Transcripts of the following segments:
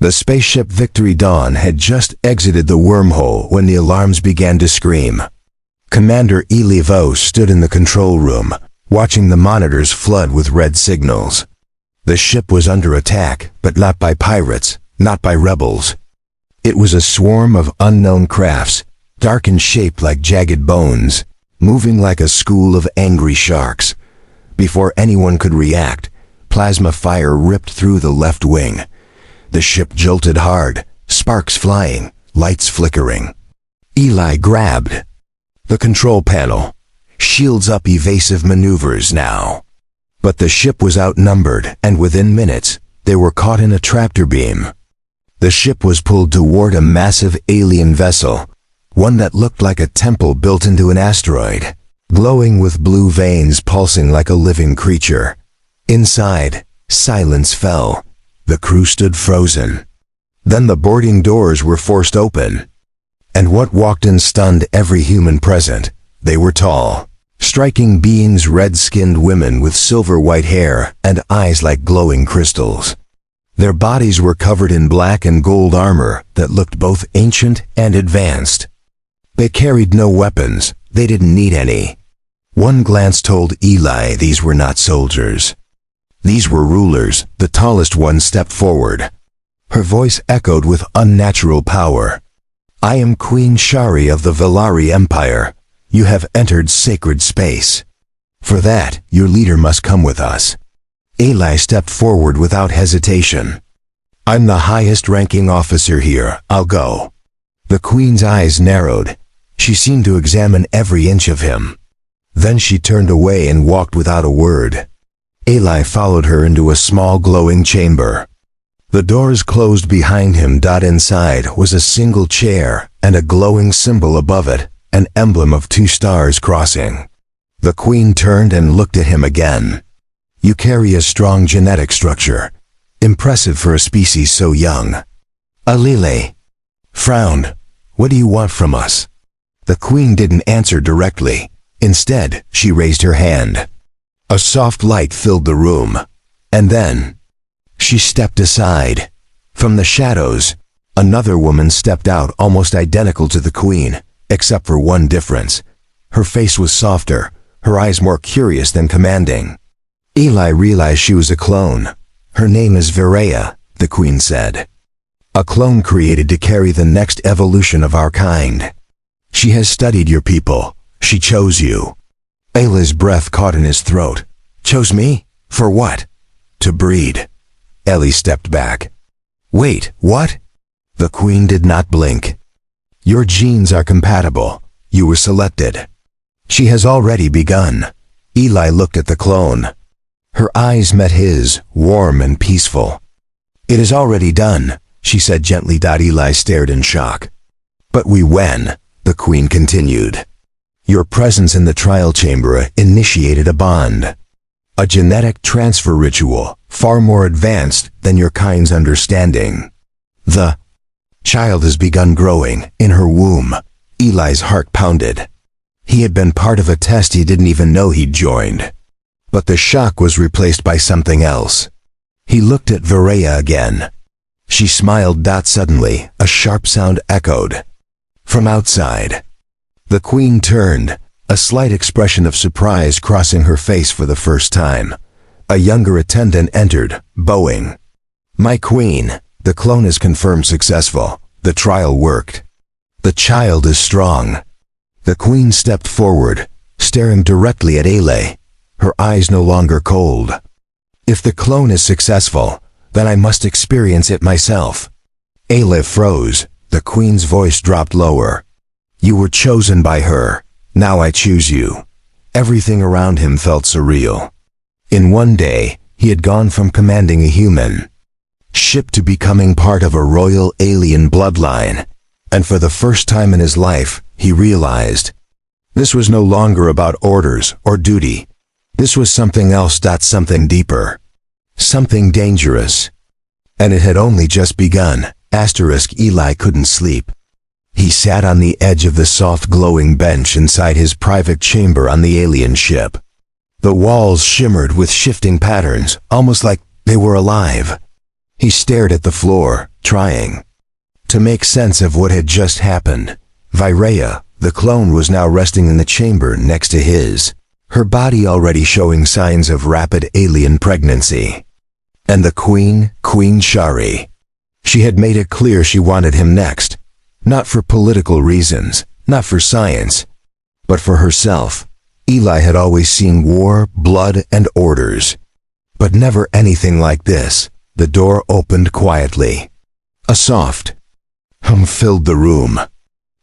The spaceship Victory Dawn had just exited the wormhole when the alarms began to scream. Commander Eli Vo stood in the control room, watching the monitors flood with red signals. The ship was under attack, but not by pirates, not by rebels. It was a swarm of unknown crafts, dark in shape like jagged bones, moving like a school of angry sharks. Before anyone could react, plasma fire ripped through the left wing. The ship jolted hard, sparks flying, lights flickering. Eli grabbed the control panel. Shields up, evasive maneuvers now. But the ship was outnumbered, and within minutes, they were caught in a tractor beam. The ship was pulled toward a massive alien vessel, one that looked like a temple built into an asteroid, glowing with blue veins pulsing like a living creature. Inside, silence fell. The crew stood frozen. Then the boarding doors were forced open. And what walked in stunned every human present. They were tall, striking beings, red-skinned women with silver-white hair and eyes like glowing crystals. Their bodies were covered in black and gold armor that looked both ancient and advanced. They carried no weapons. They didn't need any. One glance told Eli these were not soldiers. These were rulers. The tallest one stepped forward. Her voice echoed with unnatural power. "I am Queen Shari of the Velari Empire. You have entered sacred space. For that, your leader must come with us." Eli stepped forward without hesitation. "I'm the highest-ranking officer here. I'll go." The queen's eyes narrowed. She seemed to examine every inch of him. Then she turned away and walked without a word. Eli followed her into a small glowing chamber. The doors closed behind him. Inside was a single chair and a glowing symbol above it, an emblem of two stars crossing. The queen turned and looked at him again. "You carry a strong genetic structure. Impressive for a species so young." Alile frowned. "What do you want from us?" The queen didn't answer directly. Instead, she raised her hand. A soft light filled the room. And then, she stepped aside. From the shadows, another woman stepped out, almost identical to the queen, except for one difference. Her face was softer, her eyes more curious than commanding. Eli realized she was a clone. "Her name is Viraya," the queen said. "A clone created to carry the next evolution of our kind. She has studied your people. She chose you." Eli's breath caught in his throat. "Chose me? For what?" "To breed." Eli stepped back. "Wait, what?" The queen did not blink. "Your genes are compatible. You were selected." "She has already begun." Eli looked at the clone. Her eyes met his, warm and peaceful. "It is already done," she said gently. Eli stared in shock. "But when?" the queen continued. "Your presence in the trial chamber initiated a bond. A genetic transfer ritual, far more advanced than your kind's understanding. The child has begun growing in her womb." Eli's heart pounded. He had been part of a test he didn't even know he'd joined. But the shock was replaced by something else. He looked at Viraya again. She smiled. Suddenly, a sharp sound echoed from outside. The queen turned, a slight expression of surprise crossing her face for the first time. A younger attendant entered, bowing. "My queen, the clone is confirmed successful. The trial worked. The child is strong." The queen stepped forward, staring directly at Ele, her eyes no longer cold. "If the clone is successful, then I must experience it myself." Ele froze. The queen's voice dropped lower. "You were chosen by her. Now I choose you." Everything around him felt surreal. In one day, he had gone from commanding a human ship to becoming part of a royal alien bloodline. And for the first time in his life, he realized this was no longer about orders or duty. This was something else. Something deeper. Something dangerous. And it had only just begun. Eli couldn't sleep. He sat on the edge of the soft glowing bench inside his private chamber on the alien ship. The walls shimmered with shifting patterns, almost like they were alive. He stared at the floor, trying to make sense of what had just happened. Virea, the clone, was now resting in the chamber next to his, her body already showing signs of rapid alien pregnancy. And the Queen Shari. She had made it clear she wanted him next, not for political reasons, not for science, but for herself. Eli had always seen war, blood, and orders, but never anything like this. The door opened quietly. A soft hum filled the room.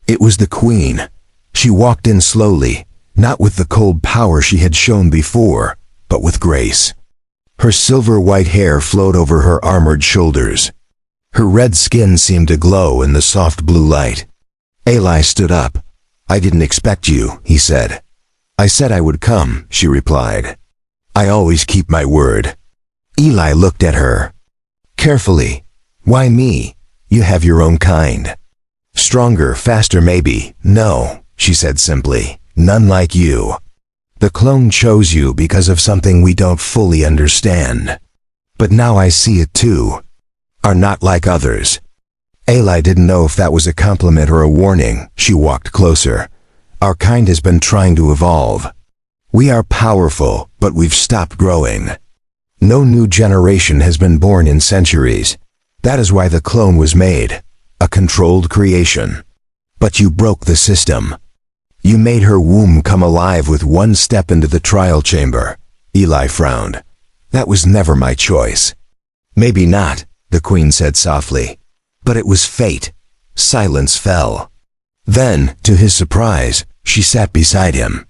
It was the Queen. She walked in slowly, not with the cold power she had shown before, but with grace. Her silver-white hair flowed over her armored shoulders. Her red skin seemed to glow in the soft blue light. Eli stood up. "I didn't expect you," he said. "I said I would come," she replied. "I always keep my word." Eli looked at her carefully. "Why me? You have your own kind. Stronger, faster maybe." "No," she said simply. "None like you. The clone chose you because of something we don't fully understand. But now I see it too. Are not like others." Eli didn't know if that was a compliment or a warning. She walked closer. "Our kind has been trying to evolve. We are powerful, but we've stopped growing. No new generation has been born in centuries. That is why the clone was made, a controlled creation. But you broke the system. You made her womb come alive with one step into the trial chamber." Eli frowned. "That was never my choice." "Maybe not," the Queen said softly. "But it was fate." Silence fell. Then, to his surprise, she sat beside him.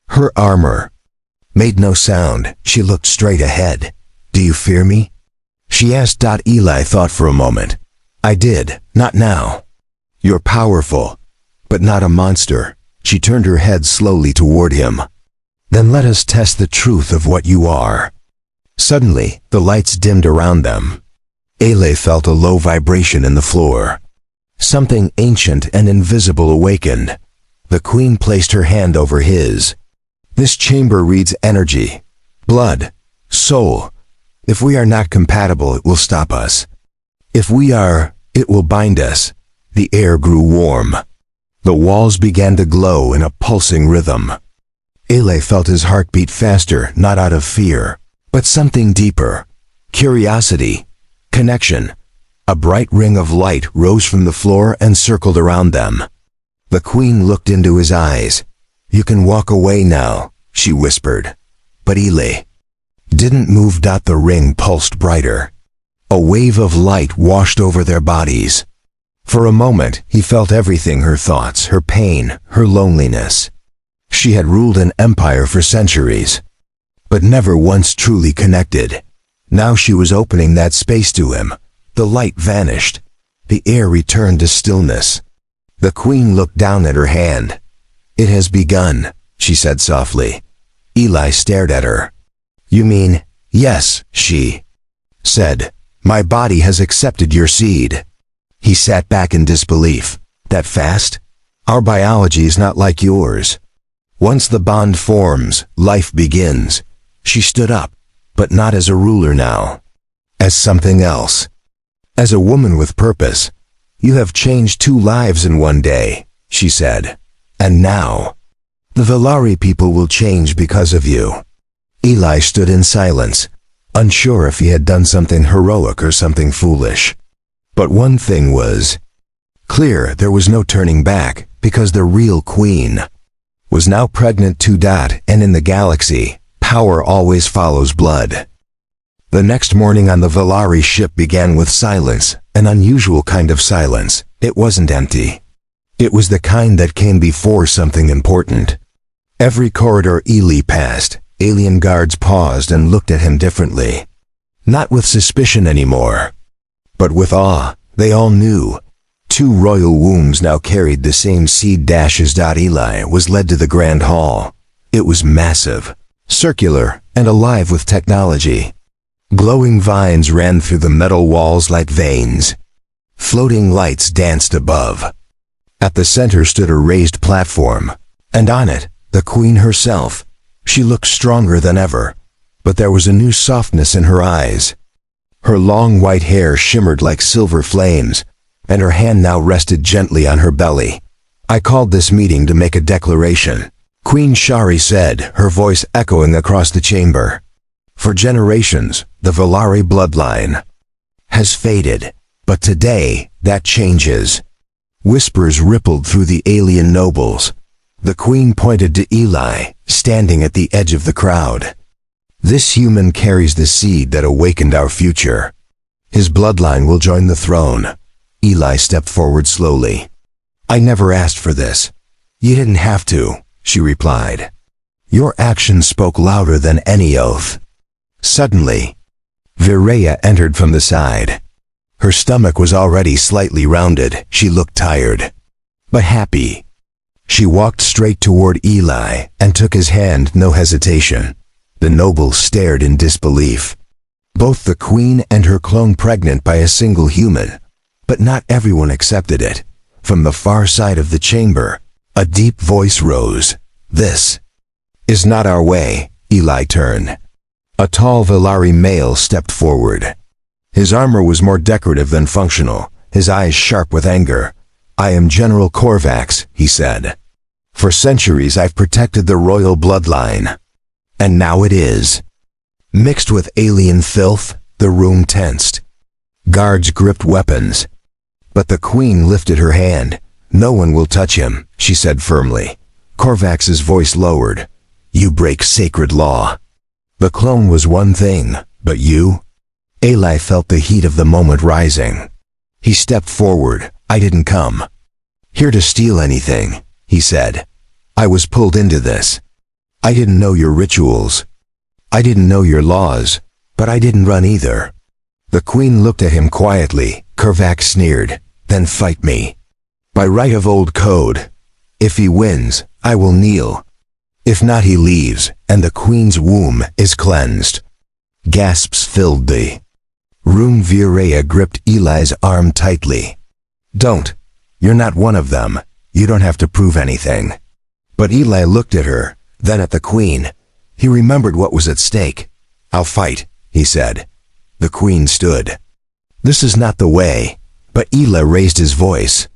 Her armor made no sound. She looked straight ahead. "Do you fear me?" she asked. Eli thought for a moment. "I did, not now. You're powerful, but not a monster." She turned her head slowly toward him. "Then let us test the truth of what you are." Suddenly, the lights dimmed around them. Eli felt a low vibration in the floor. Something ancient and invisible awakened. The Queen placed her hand over his. "This chamber reads energy, blood, soul. If we are not compatible, it will stop us. If we are, it will bind us." The air grew warm. The walls began to glow in a pulsing rhythm. Eli felt his heart beat faster, not out of fear, but something deeper. Curiosity. Connection. A bright ring of light rose from the floor and circled around them. The Queen looked into his eyes. "You can walk away now," she whispered. But Eli didn't move. The ring pulsed brighter. A wave of light washed over their bodies. For a moment, he felt everything: her thoughts, her pain, her loneliness. She had ruled an empire for centuries, but never once truly connected. Now she was opening that space to him. The light vanished. The air returned to stillness. The Queen looked down at her hand. "It has begun," she said softly. Eli stared at her. "You mean?" "Yes," she said. "My body has accepted your seed." He sat back in disbelief. "That fast? Our biology is not like yours. Once the bond forms, life begins." She stood up, but not as a ruler now. As something else. As a woman with purpose. "You have changed 2 lives in one day," she said. "And now, the Velari people will change because of you." Eli stood in silence, unsure if he had done something heroic or something foolish. But one thing was clear: there was no turning back, because the real Queen was now pregnant too. And in the galaxy, power always follows blood. The next morning on the Velari ship began with silence, an unusual kind of silence. It wasn't empty. It was the kind that came before something important. Every corridor Eli passed, alien guards paused and looked at him differently. Not with suspicion anymore, but with awe. They all knew. 2 royal wombs now carried the same seed dashes. Eli was led to the Grand Hall. It was massive, circular, and alive with technology. Glowing vines ran through the metal walls like veins. Floating lights danced above. At the center stood a raised platform, and on it, the Queen herself. She looked stronger than ever, but there was a new softness in her eyes. Her long white hair shimmered like silver flames, and her hand now rested gently on her belly. "I called this meeting to make a declaration," Queen Shari said, her voice echoing across the chamber. "For generations, the Velari bloodline has faded, but today that changes." Whispers rippled through the alien nobles. The queen pointed to Eli, standing at the edge of the crowd. "This human carries the seed that awakened our future. His bloodline will join the throne." Eli stepped forward slowly. "I never asked for this." "You didn't have to," she replied. "Your actions spoke louder than any oath." Suddenly, Viraya entered from the side. Her stomach was already slightly rounded. She looked tired, but happy. She walked straight toward Eli and took his hand, no hesitation. The nobles stared in disbelief. Both the queen and her clone pregnant by a single human. But not everyone accepted it. From the far side of the chamber, a deep voice rose. "This is not our way." Eli turned. A tall Velari male stepped forward. His armor was more decorative than functional, his eyes sharp with anger. "I am General Korvax," he said. "For centuries I've protected the royal bloodline. And now it is." Mixed with alien filth, the room tensed. Guards gripped weapons. But the queen lifted her hand. "No one will touch him," she said firmly. Korvax's voice lowered. "You break sacred law. The clone was one thing, but you?" Eli felt the heat of the moment rising. He stepped forward. "I didn't come here to steal anything," he said. "I was pulled into this. I didn't know your rituals. I didn't know your laws, but I didn't run either." The queen looked at him quietly. Korvax sneered. "Then fight me. By right of old code. If he wins, I will kneel. If not, he leaves, and the queen's womb is cleansed." Gasps filled the room. Viraya gripped Eli's arm tightly. "Don't. You're not one of them. You don't have to prove anything." But Eli looked at her, then at the queen. He remembered what was at stake. "I'll fight," he said. The queen stood. "This is not the way." But Eli raised his voice.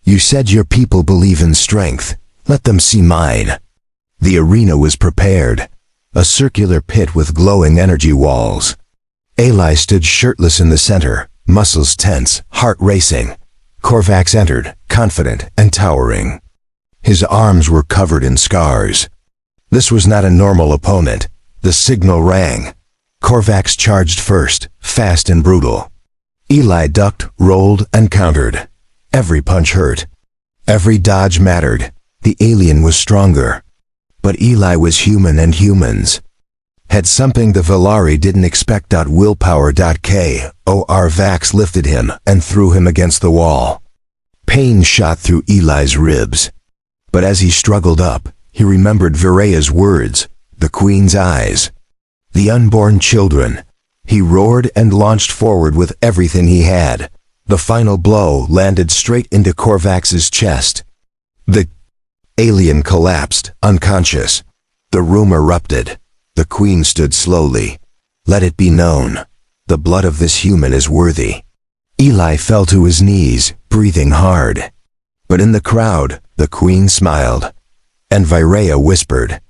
"You said your people believe in strength. Let them see mine." The arena was prepared. A circular pit with glowing energy walls. Eli stood shirtless in the center, muscles tense, heart racing. Korvax entered, confident and towering. His arms were covered in scars. This was not a normal opponent. The signal rang. Korvax charged first, fast and brutal. Eli ducked, rolled, and countered. Every punch hurt. Every dodge mattered. The alien was stronger. But Eli was human, and humans had something the Velari didn't expect. Korvax lifted him and threw him against the wall. Pain shot through Eli's ribs. But as he struggled up, he remembered Viraya's words, the queen's eyes, the unborn children. He roared and launched forward with everything he had. The final blow landed straight into Korvax's chest. The alien collapsed, unconscious. The room erupted. The queen stood slowly. "Let it be known. The blood of this human is worthy." Eli fell to his knees, breathing hard. But in the crowd, the queen smiled. And Viraya whispered,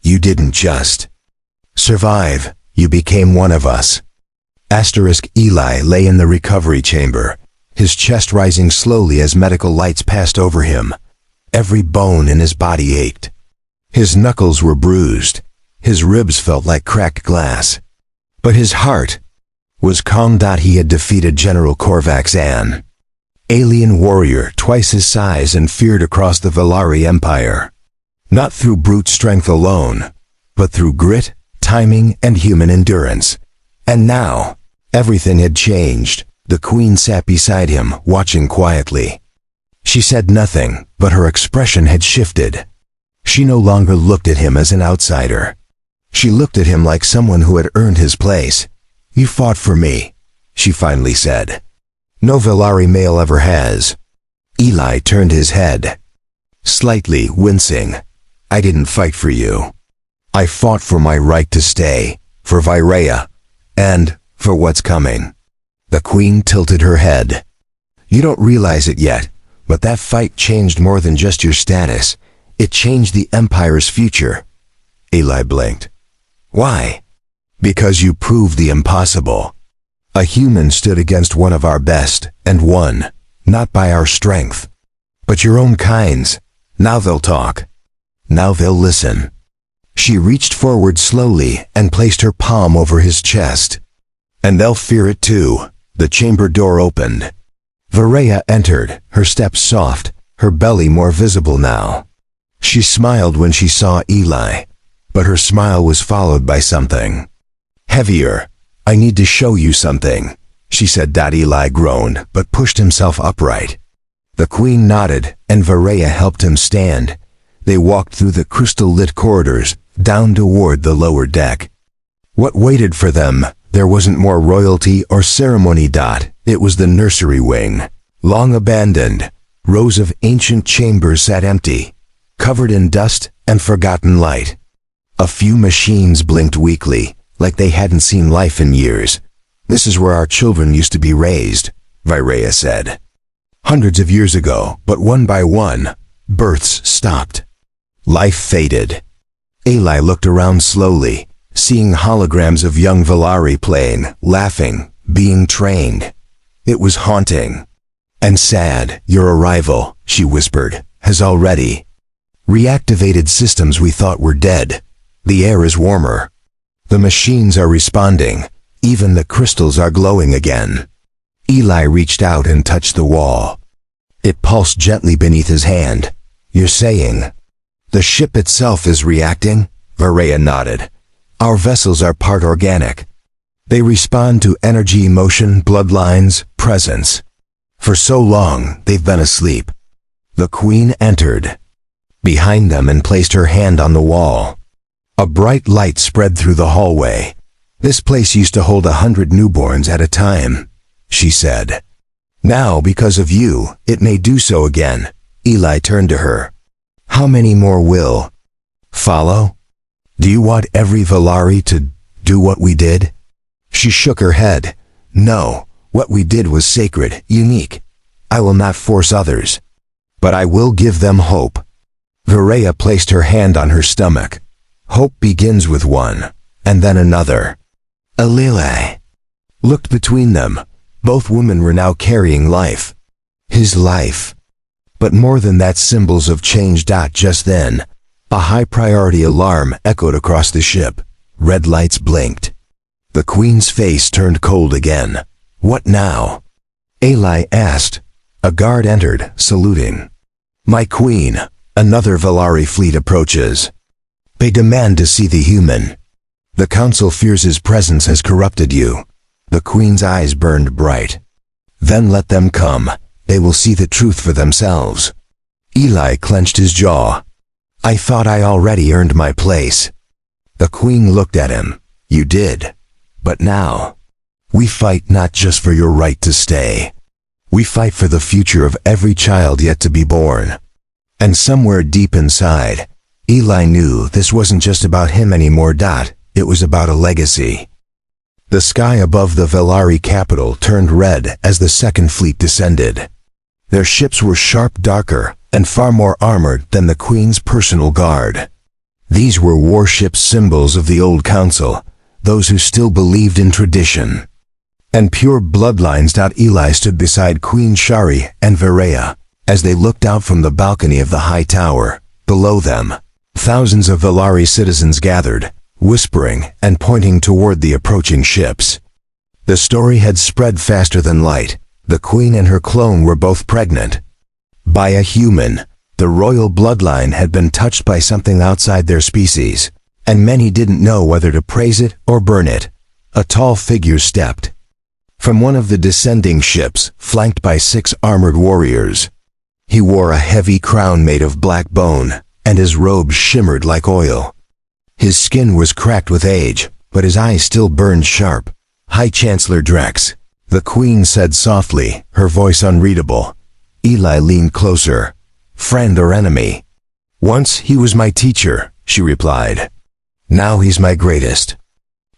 "You didn't just survive. You became one of us." Eli lay in the recovery chamber, his chest rising slowly as medical lights passed over him. Every bone in his body ached. His knuckles were bruised. His ribs felt like cracked glass. But his heart was calm. He had defeated General Korvax, an alien warrior twice his size and feared across the Velari Empire. Not through brute strength alone, but through grit, timing, and human endurance. And now, everything had changed. The queen sat beside him, watching quietly. She said nothing, but her expression had shifted. She no longer looked at him as an outsider. She looked at him like someone who had earned his place. "You fought for me," she finally said. "No Velari male ever has." Eli turned his head, slightly wincing. "I didn't fight for you. I fought for my right to stay, for Viraya, and for what's coming." The queen tilted her head. "You don't realize it yet, but that fight changed more than just your status. It changed the Empire's future." Eli blinked. "Why?" "Because you proved the impossible. A human stood against one of our best and won, not by our strength, but your own kind's. Now they'll talk. Now they'll listen." She reached forward slowly and placed her palm over his chest. "And they'll fear it too." The chamber door opened. Varaya entered, her steps soft, her belly more visible now. She smiled when she saw Eli, but her smile was followed by something heavier. "I need to show you something," she said. Eli groaned, but pushed himself upright. The queen nodded, and Varaya helped him stand. They walked through the crystal-lit corridors, down toward the lower deck. What waited for them? There wasn't more royalty or ceremony. It was the nursery wing. Long abandoned, rows of ancient chambers sat empty, covered in dust and forgotten light. A few machines blinked weakly, like they hadn't seen life in years. "This is where our children used to be raised," Varaya said. "Hundreds of years ago, but one by one, births stopped. Life faded." Eli looked around slowly, seeing holograms of young Velari playing, laughing, being trained. It was haunting. "And sad. Your arrival," she whispered, "has already reactivated systems we thought were dead. The air is warmer. The machines are responding. Even the crystals are glowing again." Eli reached out and touched the wall. It pulsed gently beneath his hand. "You're saying the ship itself is reacting?" Varaya nodded. "Our vessels are part organic. They respond to energy, motion, bloodlines, presence. For so long, they've been asleep." The queen entered behind them and placed her hand on the wall. A bright light spread through the hallway. "This place used to hold 100 newborns at a time," she said. "Now, because of you, it may do so again." Eli turned to her. "How many more will follow? Do you want every Velari to do what we did?" She shook her head. "No, what we did was sacred, unique. I will not force others, but I will give them hope." Varaya placed her hand on her stomach. "Hope begins with one, and then another." Alile looked between them. Both women were now carrying life. His life. But more than that, symbols of change. Just then, a high-priority alarm echoed across the ship. Red lights blinked. The queen's face turned cold again. "What now?" Eli asked. A guard entered, saluting. "My queen, another Velari fleet approaches. They demand to see the human. The council fears his presence has corrupted you." The queen's eyes burned bright. "Then let them come. They will see the truth for themselves." Eli clenched his jaw. "I thought I already earned my place." The queen looked at him. "You did. But now, we fight not just for your right to stay. We fight for the future of every child yet to be born." And somewhere deep inside, Eli knew this wasn't just about him anymore. It was about a legacy. The sky above the Velari capital turned red as the second fleet descended. Their ships were sharp, darker, and far more armored than the queen's personal guard. These were warships, symbols of the old council, those who still believed in tradition and pure bloodlines. Eli stood beside Queen Shari and Varaya as they looked out from the balcony of the high tower. Below them, thousands of Velari citizens gathered, whispering and pointing toward the approaching ships. The story had spread faster than light. The queen and her clone were both pregnant by a human. The royal bloodline had been touched by something outside their species, and many didn't know whether to praise it or burn it. A tall figure stepped from one of the descending ships, flanked by 6 armored warriors. He wore a heavy crown made of black bone, and his robes shimmered like oil. His skin was cracked with age, but his eyes still burned sharp. "High Chancellor Drex," the queen said softly, her voice unreadable. Eli leaned closer. "Friend or enemy?" "Once he was my teacher," she replied. "Now he's my greatest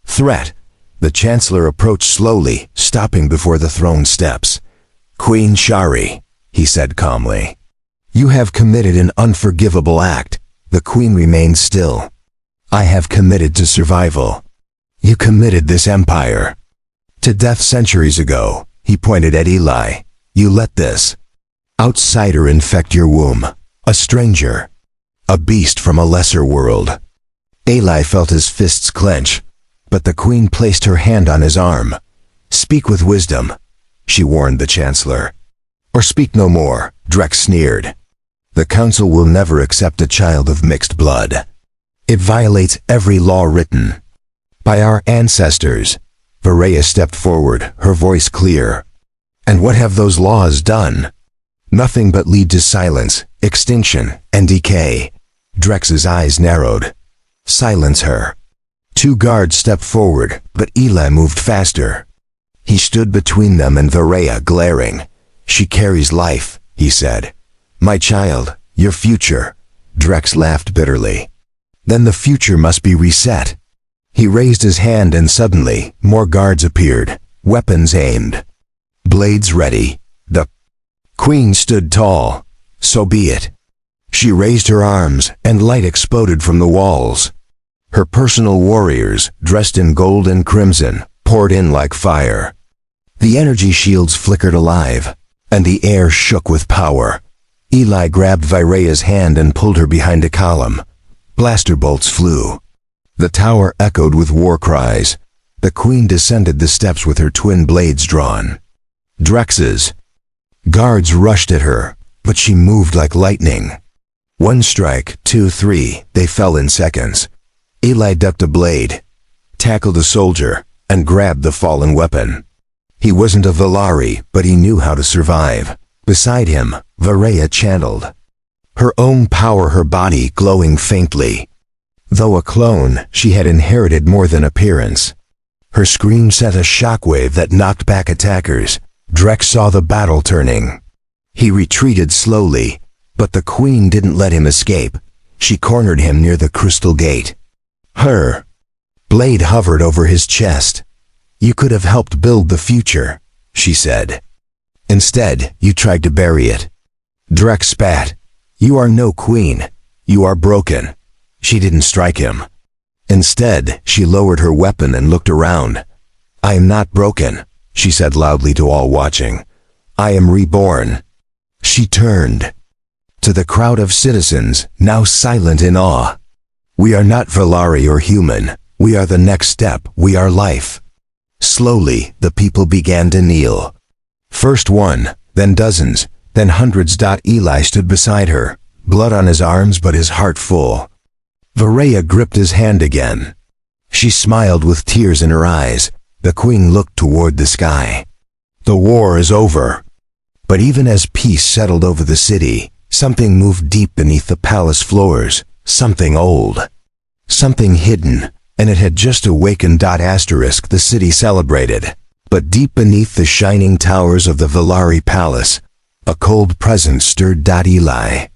threat." The Chancellor approached slowly, stopping before the throne steps. "Queen Shari," he said calmly, "you have committed an unforgivable act." The Queen remained still. "I have committed to survival. You committed this empire to death centuries ago." He pointed at Eli. "You let this outsider infect your womb. A stranger. A beast from a lesser world." Eli felt his fists clench, but the Queen placed her hand on his arm. "Speak with wisdom," she warned the Chancellor. "Or speak no more," Drex sneered. "The Council will never accept a child of mixed blood. It violates every law written by our ancestors." Varaya stepped forward, her voice clear. "And what have those laws done?" "Nothing but lead to silence, extinction, and decay." Drex's eyes narrowed. "Silence her." Two guards stepped forward, but Eli moved faster. He stood between them and Varaya, glaring. "She carries life," he said. "My child, your future." Drex laughed bitterly. "Then the future must be reset." He raised his hand and suddenly, more guards appeared, weapons aimed, blades ready. The Queen stood tall. "So be it." She raised her arms, and light exploded from the walls. Her personal warriors, dressed in gold and crimson, poured in like fire. The energy shields flickered alive, and the air shook with power. Eli grabbed Viraya's hand and pulled her behind a column. Blaster bolts flew. The tower echoed with war cries. The Queen descended the steps with her twin blades drawn. Drex's guards rushed at her, but she moved like lightning. One strike, two, three, they fell in seconds. Eli ducked a blade, tackled a soldier, and grabbed the fallen weapon. He wasn't a Velari, but he knew how to survive. Beside him, Varaya channeled her own power, her body glowing faintly. Though a clone, she had inherited more than appearance. Her scream sent a shockwave that knocked back attackers. Drex saw the battle turning. He retreated slowly, but the Queen didn't let him escape. She cornered him near the crystal gate. Her blade hovered over his chest. "You could have helped build the future," she said. "Instead, you tried to bury it." Drex spat. "You are no queen. You are broken." She didn't strike him. Instead, she lowered her weapon and looked around. "I am not broken," she said loudly to all watching. "I am reborn." She turned to the crowd of citizens, now silent in awe. "We are not Velari or human. We are the next step. We are life." Slowly, the people began to kneel. First one, then dozens, then hundreds. Eli stood beside her, blood on his arms but his heart full. Varaya gripped his hand again. She smiled with tears in her eyes. The Queen looked toward the sky. "The war is over." But even as peace settled over the city, something moved deep beneath the palace floors. Something old. Something hidden, and it had just awakened. The city celebrated. But deep beneath the shining towers of the Velari palace, a cold presence stirred. Eli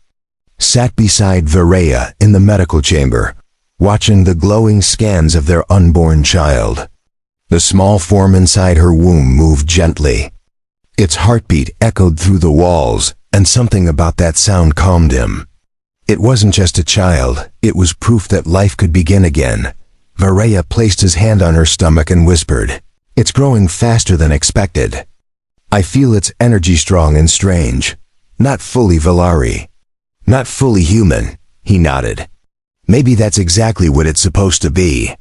sat beside Varaya in the medical chamber, watching the glowing scans of their unborn child. The small form inside her womb moved gently. Its heartbeat echoed through the walls, and something about that sound calmed him. It wasn't just a child, it was proof that life could begin again. Varaya placed his hand on her stomach and whispered, "It's growing faster than expected. I feel its energy strong and strange. Not fully Velari. Not fully human." He nodded. "Maybe that's exactly what it's supposed to be."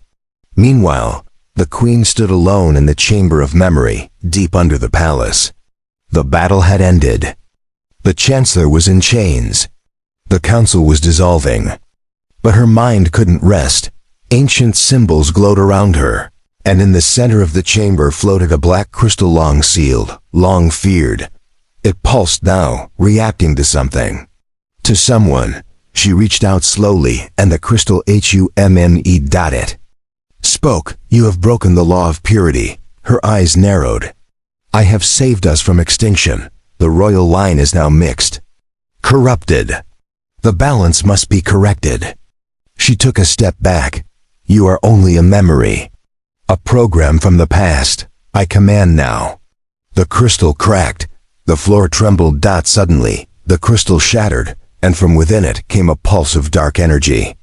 Meanwhile, the Queen stood alone in the chamber of memory, deep under the palace. The battle had ended. The Chancellor was in chains. The council was dissolving. But her mind couldn't rest. Ancient symbols glowed around her, and in the center of the chamber floated a black crystal, long sealed, long feared. It pulsed now, reacting to something. To someone. She reached out slowly, and the crystal HUMME. Spoke. "You have broken the law of purity." Her eyes narrowed. "I have saved us from extinction. The royal line is now mixed. Corrupted. The balance must be corrected." She took a step back. "You are only a memory." A program from the past. I command now. The crystal cracked. The floor trembled. Suddenly, the crystal shattered, and from within it came a pulse of dark energy.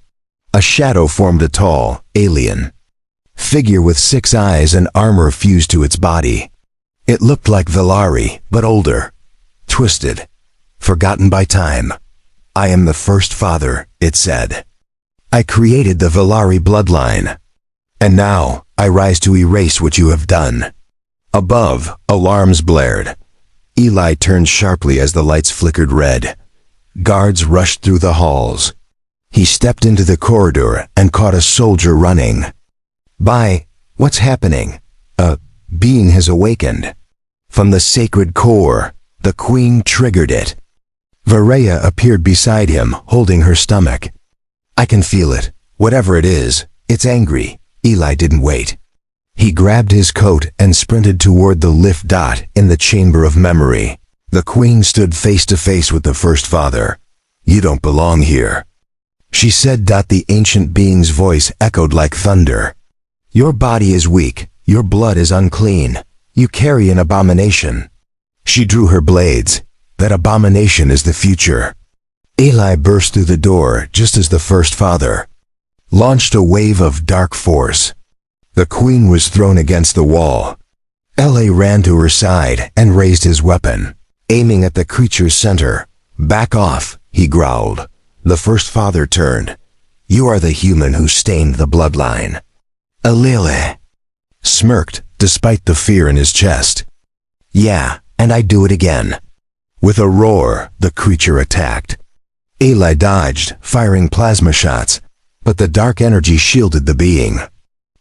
A shadow formed, a tall, alien figure with 6 eyes and armor fused to its body. It looked like Velari, but older, twisted, forgotten by time. I am the first father, it said. I created the Velari bloodline. And now, I rise to erase what you have done. Above, alarms blared. Eli turned sharply as the lights flickered red. Guards rushed through the halls. He stepped into the corridor and caught a soldier running. What's happening? A being has awakened. From the sacred core, the queen triggered it. Varaya appeared beside him, holding her stomach. I can feel it. Whatever it is, it's angry. Eli didn't wait. He grabbed his coat and sprinted toward the lift. In the chamber of memory, the queen stood face to face with the first father. You don't belong here, she said. The ancient being's voice echoed like thunder. Your body is weak. Your blood is unclean. You carry an abomination. She drew her blades. That abomination is the future. Eli burst through the door just as the first father launched a wave of dark force. The queen was thrown against the wall. La ran to her side and raised his weapon, aiming at the creature's center. Back off, he growled. The first father turned. You are the human who stained the bloodline. Alile smirked, despite the fear in his chest. Yeah, and I do it again. With a roar, the creature attacked. Eli dodged, firing plasma shots, but the dark energy shielded the being.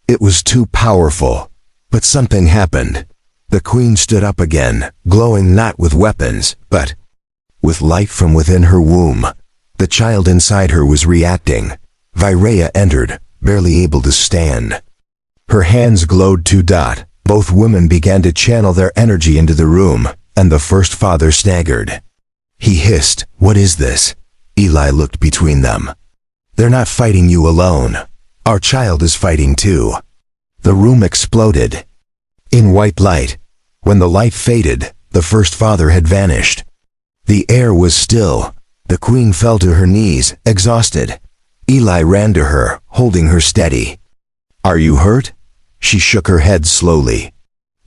It was too powerful, but something happened. The queen stood up again, glowing not with weapons, but with light from within her womb. The child inside her was reacting. Varaya entered, barely able to stand. Her hands glowed too. Both women began to channel their energy into the room, and the first father staggered. He hissed, "What is this?" Eli looked between them. They're not fighting you alone. Our child is fighting too. The room exploded. In white light, when the light faded, the first father had vanished. The air was still. The queen fell to her knees, exhausted. Eli ran to her, holding her steady. Are you hurt? She shook her head slowly.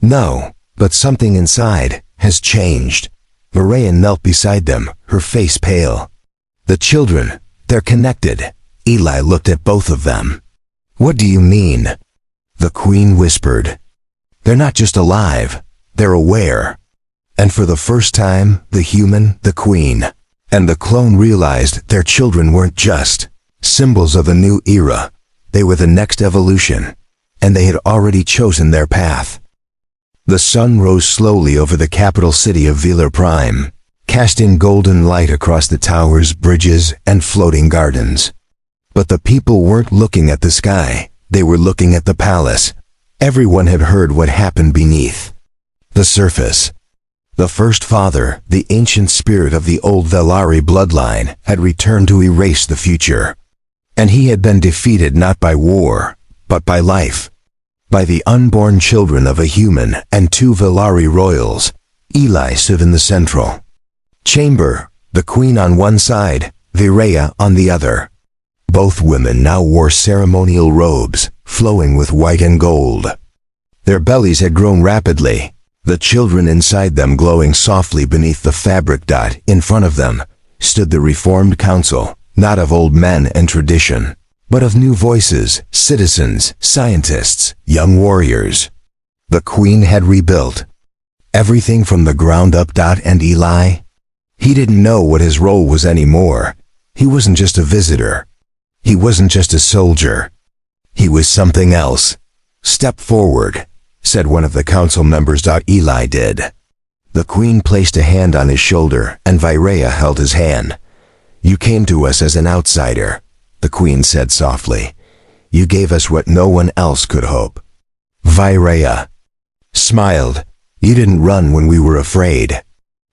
No, but something inside has changed. Varaya knelt beside them, her face pale. The children, they're connected. Eli looked at both of them. What do you mean? The queen whispered. They're not just alive, they're aware. And for the first time, the human, the queen, and the clone realized their children weren't just symbols of a new era. They were the next evolution, and they had already chosen their path. The sun rose slowly over the capital city of Velar Prime, casting golden light across the towers, bridges, and floating gardens. But the people weren't looking at the sky, they were looking at the palace. Everyone had heard what happened beneath the surface. The first father, the ancient spirit of the old Velari bloodline, had returned to erase the future. And he had been defeated not by war, but by life. By the unborn children of a human and 2 Velari royals. Eli stood in the central chamber, the queen on one side, Varaya on the other. Both women now wore ceremonial robes, flowing with white and gold. Their bellies had grown rapidly, the children inside them glowing softly beneath the fabric. In front of them stood the reformed council, not of old men and tradition, but of new voices, citizens, scientists, young warriors. The queen had rebuilt everything from the ground up. And Eli? He didn't know what his role was anymore. He wasn't just a visitor. He wasn't just a soldier. He was something else. Step forward, said one of the council members. Eli did. The queen placed a hand on his shoulder, and Varaya held his hand. You came to us as an outsider, the queen said softly. You gave us what no one else could hope. Varaya smiled. You didn't run when we were afraid.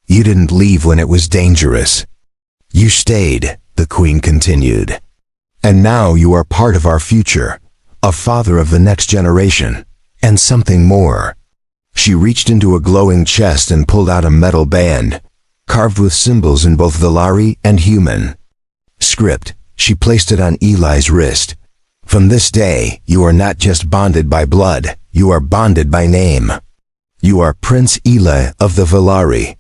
You didn't leave when it was dangerous. You stayed, the queen continued. And now you are part of our future, a father of the next generation, And something more. She reached into a glowing chest and pulled out a metal band, carved with symbols in both Velari and human. Script. She placed it on Eli's wrist. From this day, you are not just bonded by blood, you are bonded by name. You are Prince Eli of the Velari.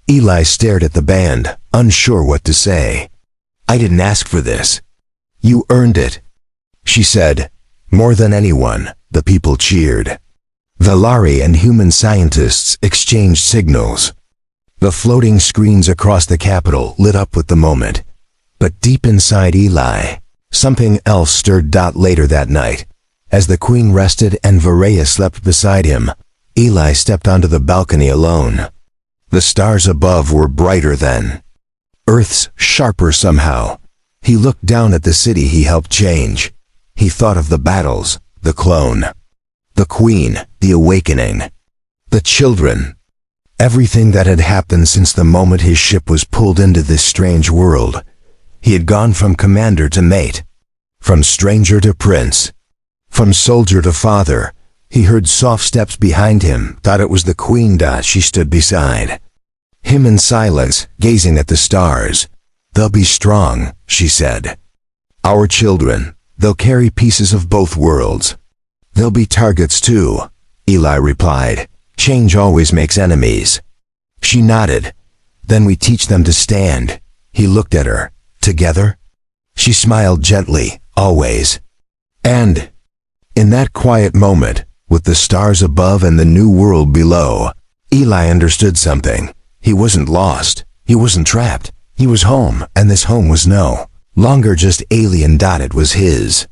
Eli stared at the band, unsure what to say. I didn't ask for this. You earned it, she said. More than anyone, the people cheered. Velari and human scientists exchanged signals. The floating screens across the capital lit up with the moment. But deep inside Eli, something else stirred. Later that night, as the queen rested and Varaya slept beside him, Eli stepped onto the balcony alone. The stars above were brighter than Earth's, sharper somehow. He looked down at the city he helped change. He thought of the battles, the clone, the queen, the awakening, the children. Everything that had happened since the moment his ship was pulled into this strange world. He had gone from commander to mate, from stranger to prince, from soldier to father. He heard soft steps behind him, thought it was the queen. She stood beside him in silence, gazing at the stars. They'll be strong, she said. Our children, they'll carry pieces of both worlds. They'll be targets too, Eli replied. Change always makes enemies. She nodded. Then we teach them to stand. He looked at her. Together? She smiled gently, always. And in that quiet moment, with the stars above and the new world below, Eli understood something. He wasn't lost. He wasn't trapped. He was home, and this home was no longer just alien. It was his.